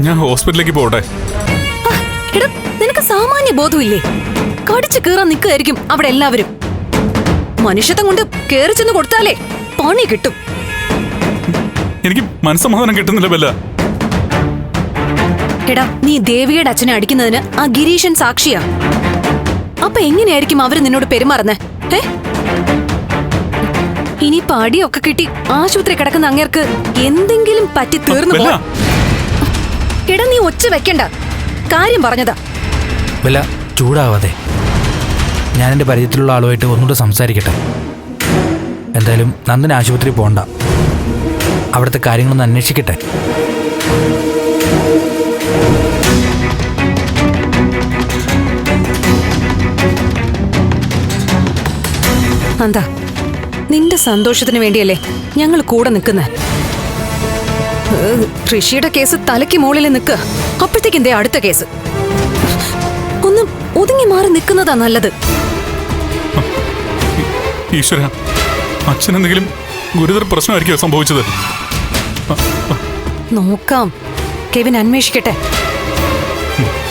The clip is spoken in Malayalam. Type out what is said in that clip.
ഞാൻ ഹോസ്പിറ്റലിലേക്ക് പോട്ടെ. എടാ, നിനക്ക് സാമാന്യ ബോധമില്ലേ? കടിച്ചു കീറാൻ നിൽക്കുകയായിരിക്കും അവിടെ എല്ലാവരും. മനുഷ്യത്വം കൊണ്ട് കേറി ചെന്ന് കൊടുത്താലേ പണി കിട്ടും. എനിക്ക് മനസ്സമാധാനം കിട്ടുന്നില്ല ബെല്ല. എടാ, നീ ദേവിയുടെ അച്ഛനെ അടിക്കുന്നതിന് ആ ഗിരീശൻ സാക്ഷിയാ. അപ്പൊ എങ്ങനെയായിരിക്കും അവര് നിന്നോട് പെരുമാറുന്നേ? ഇനി പടിയൊക്കെ കിട്ടി ആശുപത്രി കിടക്കുന്ന അങ്ങേർക്ക് എന്തെങ്കിലും പറ്റി തീർന്നു പോവാ. എടാ, നീ ഒച്ച വെക്കണ്ട, കാര്യം പറഞ്ഞതാ. ബെല്ല, ചൂടാവാതെ. ഞാൻ എൻ്റെ പരിചയത്തിലുള്ള ആളുമായിട്ട് ഒന്നുകൂടെ സംസാരിക്കട്ടെ. എന്തായാലും നന്ദൻ ആശുപത്രി പോകണ്ട, അവിടുത്തെ കാര്യങ്ങളൊന്ന് അന്വേഷിക്കട്ടെ. എന്താ, നിന്റെ സന്തോഷത്തിന് വേണ്ടിയല്ലേ ഞങ്ങൾ കൂടെ നിൽക്കുന്നേ. ഋഷിയുടെ കേസ് തലയ്ക്ക് മുകളിൽ നിൽക്കുക, അപ്പോഴത്തേക്ക് എന്തേ അടുത്ത കേസ്? ഒന്ന് ഒതുങ്ങി മാറി നിൽക്കുന്നതാ നല്ലത്. ഈശ്വര, അച്ഛനെന്തെങ്കിലും ഗുരുതര പ്രശ്നമായിരിക്കും സംഭവിച്ചത്. നോക്കാം, കെവിൻ അന്വേഷിക്കട്ടെ.